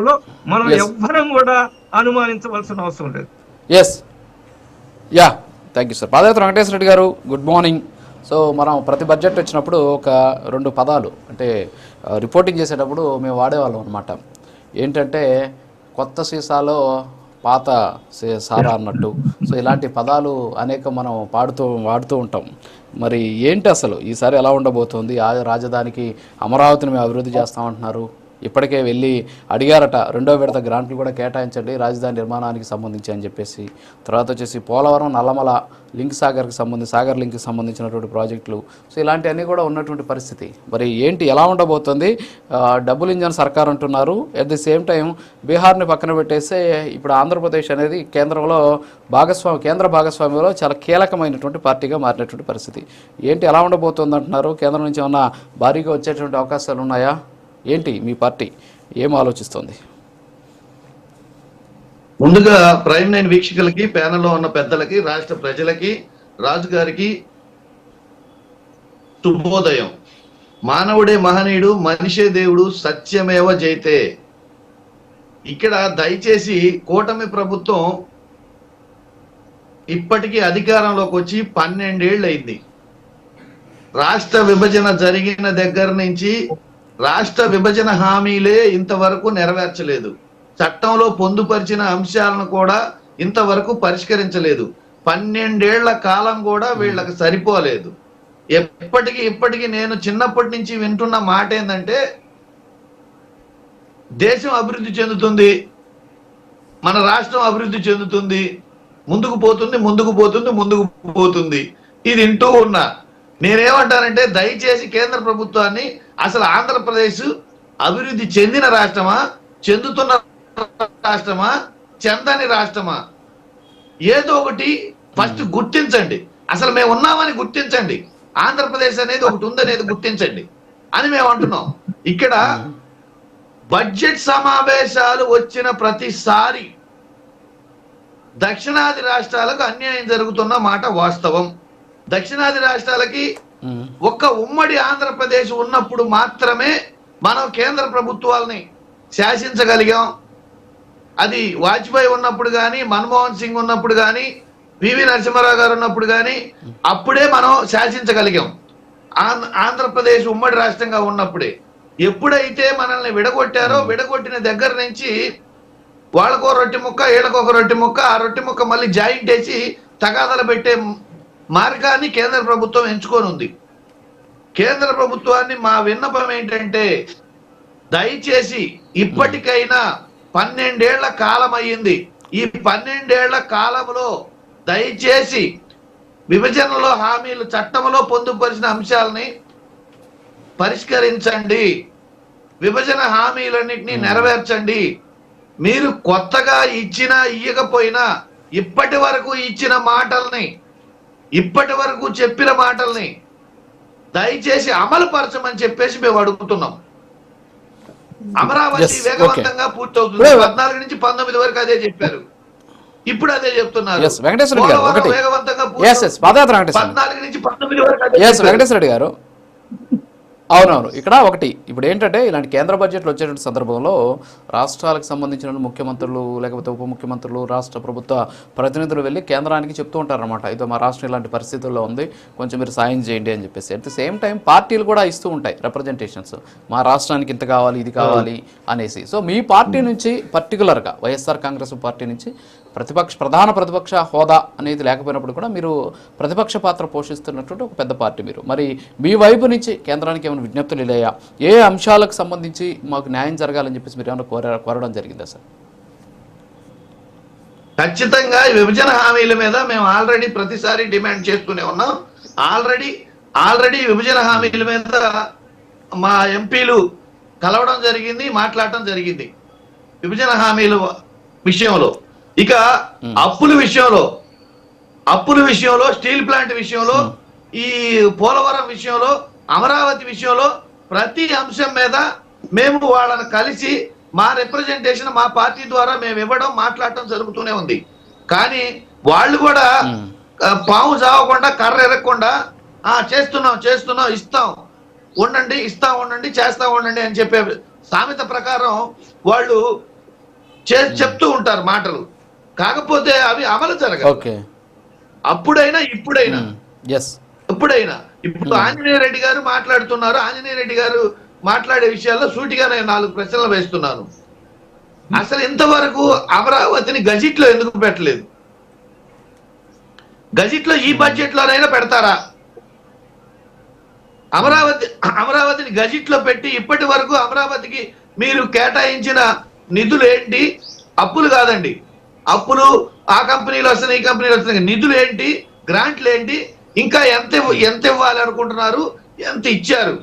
లో మనం ఎవ్వరం కూడా అనుమానించవలసిన అవసరం లేదు. Yes, ya, thank you sir. పాదయాత్ర Venkateswara Reddy garu, good morning. So మనం ప్రతి బడ్జెట్ వచ్చినప్పుడు ఒక 2 పదాలు అంటే రిపోర్టింగ్ చేసేటప్పుడు మేము వాడేవాళ్ళం అనమాట. ఏంటంటే కొత్త సీసాలో పాత సారా అన్నట్టు. సో ఇలాంటి పదాలు అనేక మనం వాడుతూ ఉంటాం. మరి ఏంటి అసలు ఈసారి ఎలా ఉండబోతోంది? రాజధానికి అమరావతిని మేము అభివృద్ధి చేస్తామంటున్నారు. ఇప్పటికే వెళ్ళి అడిగారట, 2వ విడత గ్రాంట్లు కూడా కేటాయించండి రాజధాని నిర్మాణానికి సంబంధించి అని చెప్పేసి. తర్వాత వచ్చేసి పోలవరం, నల్లమల లింక్ సాగర్ లింక్కి సంబంధించినటువంటి ప్రాజెక్టులు. సో ఇలాంటివన్నీ కూడా ఉన్నటువంటి పరిస్థితి. మరి ఏంటి, ఎలా ఉండబోతుంది? డబుల్ ఇంజన్ సర్కార్ అంటున్నారు. అట్ ది సేమ్ టైం బీహార్ని పక్కన పెట్టేస్తే ఇప్పుడు ఆంధ్రప్రదేశ్ అనేది కేంద్ర భాగస్వామ్యంలో చాలా కీలకమైనటువంటి పార్టీగా మారినటువంటి పరిస్థితి. ఏంటి, ఎలా ఉండబోతుంది అంటున్నారు? కేంద్రం నుంచి ఏమన్నా భారీగా వచ్చేటువంటి అవకాశాలు ఉన్నాయా? ఏంటి మీ పార్టీ ఏం ఆలోచిస్తుంది? ముందుగా ప్రైమ్ 9 వీక్షకులకి, ప్యానెల్లో ఉన్న పెద్దలకి, రాష్ట్ర ప్రజలకి, రాజు గారికి శుభోదయం. మానవుడే మహనీయుడు, మనిషే దేవుడు, సత్యమేవ జైతే. ఇక్కడ దయచేసి కూటమి ప్రభుత్వం ఇప్పటికీ అధికారంలోకి వచ్చి 12 ఏళ్ళు అయింది. రాష్ట్ర విభజన జరిగిన దగ్గర నుంచి రాష్ట్ర విభజన హామీలే ఇంతవరకు నెరవేర్చలేదు. చట్టంలో పొందుపరిచిన అంశాలను కూడా ఇంతవరకు పరిష్కరించలేదు. 12 ఏళ్ల కాలం కూడా వీళ్ళకి సరిపోలేదు. ఇప్పటికీ నేను చిన్నప్పటి నుంచి వింటున్న మాట ఏంటంటే, దేశం అభివృద్ధి చెందుతుంది, మన రాష్ట్రం అభివృద్ధి చెందుతుంది, ముందుకు పోతుంది. ఇది వింటూ ఉన్నా. నేనేమంటానంటే, దయచేసి కేంద్ర ప్రభుత్వాన్ని, అసలు ఆంధ్రప్రదేశ్ అభివృద్ధి చెందిన రాష్ట్రమా, చెందుతున్న రాష్ట్రమా, చెందని రాష్ట్రమా, ఏదో ఒకటి ఫస్ట్ గుర్తించండి. అసలు మేము ఉన్నామని గుర్తించండి. ఆంధ్రప్రదేశ్ అనేది ఒకటి ఉందనేది గుర్తించండి అని మేము అంటున్నాం. ఇక్కడ బడ్జెట్ సమావేశాలు వచ్చిన ప్రతిసారి దక్షిణాది రాష్ట్రాలకు అన్యాయం జరుగుతున్న మాట వాస్తవం. దక్షిణాది రాష్ట్రాలకి ఒక్క ఉమ్మడి ఆంధ్రప్రదేశ్ ఉన్నప్పుడు మాత్రమే మనం కేంద్ర ప్రభుత్వాలని శాసించగలిగాం. అది వాజ్పేయి ఉన్నప్పుడు కానీ, మన్మోహన్ సింగ్ ఉన్నప్పుడు కానీ, పివి నరసింహారావు గారు ఉన్నప్పుడు కానీ అప్పుడే మనం శాసించగలిగాం. ఆంధ్రప్రదేశ్ ఉమ్మడి రాష్ట్రంగా ఉన్నప్పుడే. ఎప్పుడైతే మనల్ని విడగొట్టారో, విడగొట్టిన దగ్గర నుంచి వాళ్ళకో రొట్టె ముక్క, వీళ్ళకొక రొట్టె ముక్క, ఆ రొట్టె ముక్క మళ్ళీ జాయింట్ వేసి తగాదాలు పెట్టే మార్గాన్ని కేంద్ర ప్రభుత్వం ఎంచుకొని ఉంది. కేంద్ర ప్రభుత్వాన్ని మా విన్నపం ఏంటంటే, దయచేసి ఇప్పటికైనా 12 ఏళ్ల కాలం అయ్యింది. ఈ 12 ఏళ్ల కాలంలో దయచేసి విభజనలో హామీలు, చట్టంలో పొందుపరిచిన అంశాలని పరిష్కరించండి. విభజన హామీలన్నింటినీ నెరవేర్చండి. మీరు కొత్తగా ఇచ్చినా ఇయ్యకపోయినా ఇప్పటి వరకు ఇచ్చిన మాటల్ని, ఇప్పటి వరకు చెప్పిన మాటల్ని దయచేసి అమలు పరచమని చెప్పేసి మేము అడుగుతున్నాం. అమరావతి వేగవంతంగా పూర్తవుతుంది. 14 నుంచి 19 వరకు అదే చెప్పారు, ఇప్పుడు అదే చెప్తున్నారు. వేగవంతంగా 14 నుంచి 19 వరకు వెంకటేశ్వర రెడ్డి గారు, అవునవును. ఇక్కడ ఒకటి, ఇప్పుడు ఏంటంటే ఇలాంటి కేంద్ర బడ్జెట్లు వచ్చేటువంటి సందర్భంలో రాష్ట్రాలకు సంబంధించిన ముఖ్యమంత్రులు, లేకపోతే ఉప ముఖ్యమంత్రులు, రాష్ట్ర ప్రభుత్వ ప్రతినిధులు వెళ్ళి కేంద్రానికి చెప్తూ ఉంటారనమాట, ఇదో మా రాష్ట్రం ఇలాంటి పరిస్థితుల్లో ఉంది, కొంచెం మీరు సాయం చేయండి అని చెప్పేసి. అట్ ది సేమ్ టైం పార్టీలు కూడా ఇస్తూ ఉంటాయి రిప్రజెంటేషన్స్, మా రాష్ట్రానికి ఇంత కావాలి, ఇది కావాలి అనేసి. సో మీ పార్టీ నుంచి పర్టికులర్గా వైఎస్ఆర్ కాంగ్రెస్ పార్టీ నుంచి ప్రధాన ప్రతిపక్ష హోదా అనేది లేకపోయినప్పుడు కూడా మీరు ప్రతిపక్ష పాత్ర పోషిస్తున్నటువంటి ఒక పెద్ద పార్టీ మీరు. మరి మీ వైపు నుంచి కేంద్రానికి ఏమైనా విజ్ఞప్తులు లేయా? ఏ అంశాలకు సంబంధించి మాకు న్యాయం జరగాలని చెప్పేసి మీరు ఏమైనా కోరడం జరిగిందా సార్? ఖచ్చితంగా విభజన హామీల మీద మేము ఆల్రెడీ ప్రతిసారి డిమాండ్ చేస్తూనే ఉన్నాం. ఆల్రెడీ విభజన హామీల మీద మా ఎంపీలు కలవడం జరిగింది, మాట్లాడటం జరిగింది. విభజన హామీల విషయంలో, ఇక అప్పుల విషయంలో, స్టీల్ ప్లాంట్ విషయంలో, ఈ పోలవరం విషయంలో, అమరావతి విషయంలో ప్రతి అంశం మీద మేము వాళ్ళని కలిసి మా రిప్రజెంటేషన్ మా పార్టీ ద్వారా మేము ఇవ్వడం, మాట్లాడటం జరుగుతూనే ఉంది. కానీ వాళ్ళు కూడా పాము చావకుండా, కర్ర ఎరగకుండా చేస్తున్నాం, ఇస్తాం ఉండండి, చేస్తా ఉండండి అని చెప్పే సామెత ప్రకారం వాళ్ళు చెప్తూ ఉంటారు మాటలు, కాకపోతే అవి అమలు జరగదు. ఓకే, అప్పుడైనా ఇప్పుడైనా ఎస్, ఎప్పుడైనా. ఇప్పుడు ఆంజనేయ రెడ్డి గారు మాట్లాడుతున్నారు. ఆంజనేయ రెడ్డి గారు మాట్లాడే విషయాల్లో సూటిగా నేను 4 ప్రశ్నలు వేస్తున్నాను. అసలు ఇంతవరకు అమరావతిని గజిట్లో ఎందుకు పెట్టలేదు? గజిట్లో ఈ బడ్జెట్ లోనైనా పెడతారా? అమరావతిని గజిట్లో పెట్టి ఇప్పటి వరకు అమరావతికి మీరు కేటాయించిన నిధులు ఏంటి? అప్పులు కాదండి, అప్పులు ఆ కంపెనీలు వస్తున్నాయి, ఈ కంపెనీలు వస్తున్నాయి, నిధులు ఏంటి, గ్రాంట్లు ఏంటి, ఇంకా ఎంత ఇవ్వాలి అనుకుంటున్నారు, ఎంత ఇచ్చారు,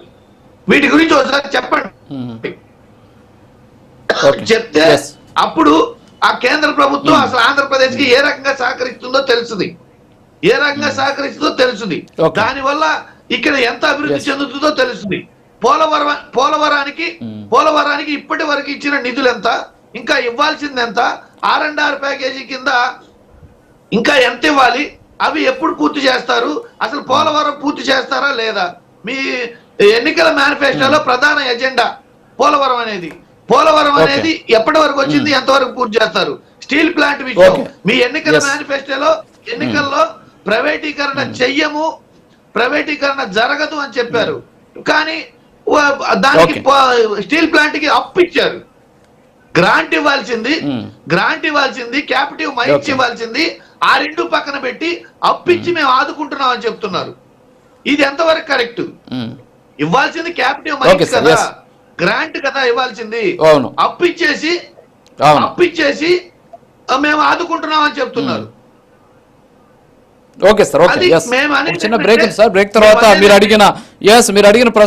వీటి గురించి ఒకసారి చెప్పండి. చెప్తే అప్పుడు ఆ కేంద్ర ప్రభుత్వం అసలు ఆంధ్రప్రదేశ్ కి ఏ రకంగా సహకరిస్తుందో తెలుస్తుంది, ఏ రకంగా సహకరిస్తుందో తెలుస్తుంది. దానివల్ల ఇక్కడ ఎంత అభివృద్ధి చెందుతుందో తెలుస్తుంది. పోలవరానికి ఇప్పటి వరకు ఇచ్చిన నిధులు ఎంత, ఇంకా ఇవ్వాల్సింది ఎంత, R&R ప్యాకేజీ కింద ఇంకా ఎంత ఇవ్వాలి, అవి ఎప్పుడు పూర్తి చేస్తారు, అసలు పోలవరం పూర్తి చేస్తారా లేదా? మీ ఎన్నికల మేనిఫెస్టోలో ప్రధాన ఎజెండా పోలవరం అనేది. పోలవరం అనేది ఎప్పటి వరకు వచ్చింది, ఎంతవరకు పూర్తి చేస్తారు? స్టీల్ ప్లాంట్ విషయం మీ ఎన్నికల మేనిఫెస్టోలో ఎన్నికల్లో ప్రైవేటీకరణ చెయ్యము, ప్రైవేటీకరణ జరగదు అని చెప్పారు. కానీ దానికి స్టీల్ ప్లాంట్ కి అప్పు ఇచ్చారు. గ్రాంట్ ఇవ్వాల్సింది క్యాపిటివ్ మైన్స్ ఇవ్వాల్సింది ఆ రెండు పక్కన పెట్టి అప్పిచ్చి మేము ఆదుకుంటున్నాం అని చెప్తున్నారు. ఇది ఎంతవరకు కరెక్ట్? ఇవ్వాల్సింది క్యాపిటివ్ మైన్స్ కదా, గ్రాంట్ కదా ఇవ్వాల్సింది. అప్పిచ్చేసి మేము ఆదుకుంటున్నాం అని చెప్తున్నారు. ఓకే సార్, ఓకే, చిన్న బ్రేక్ సార్. బ్రేక్ తర్వాత మీరు అడిగిన ప్రశ్న